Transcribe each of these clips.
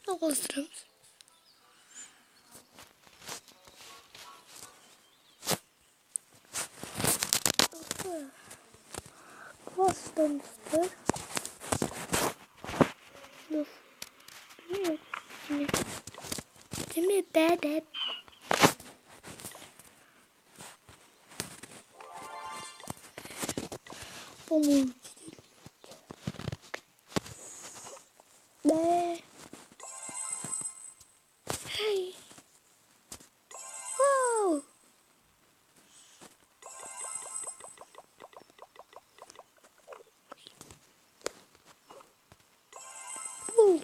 Okul sıramız. Kıvaslanmıştır. Dur. Değil mi? Bebe. Bomul. Be. Hey. Wow. Ooh.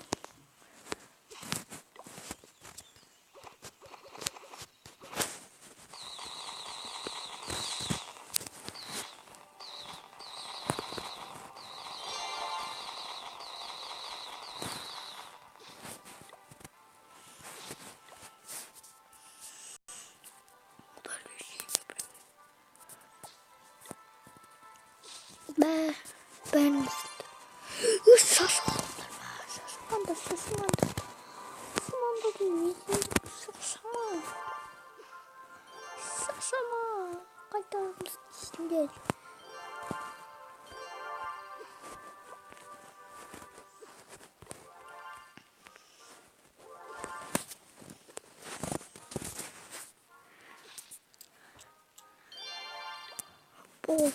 Ben şaşmanda değil. Şaşama. Kaytarım gel. Oh.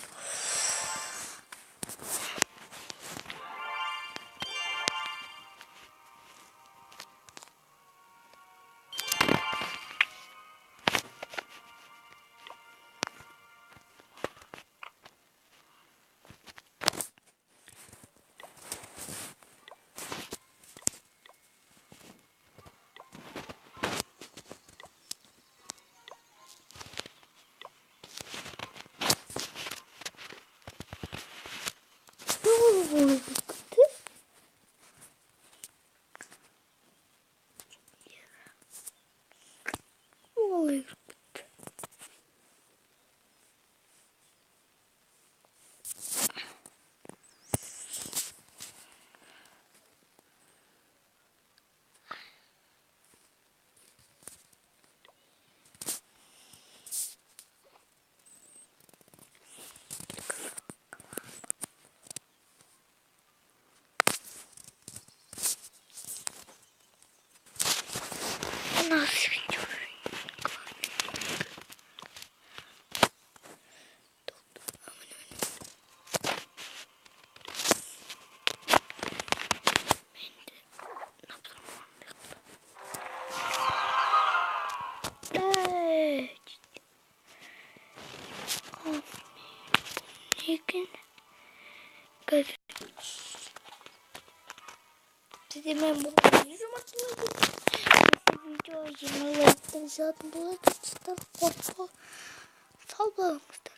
Nasıl video? Size ben bunu yüzüm atmadım. Bu videoyu 20 like'tan zaten bu like'tan korkma. Sal bağımızda.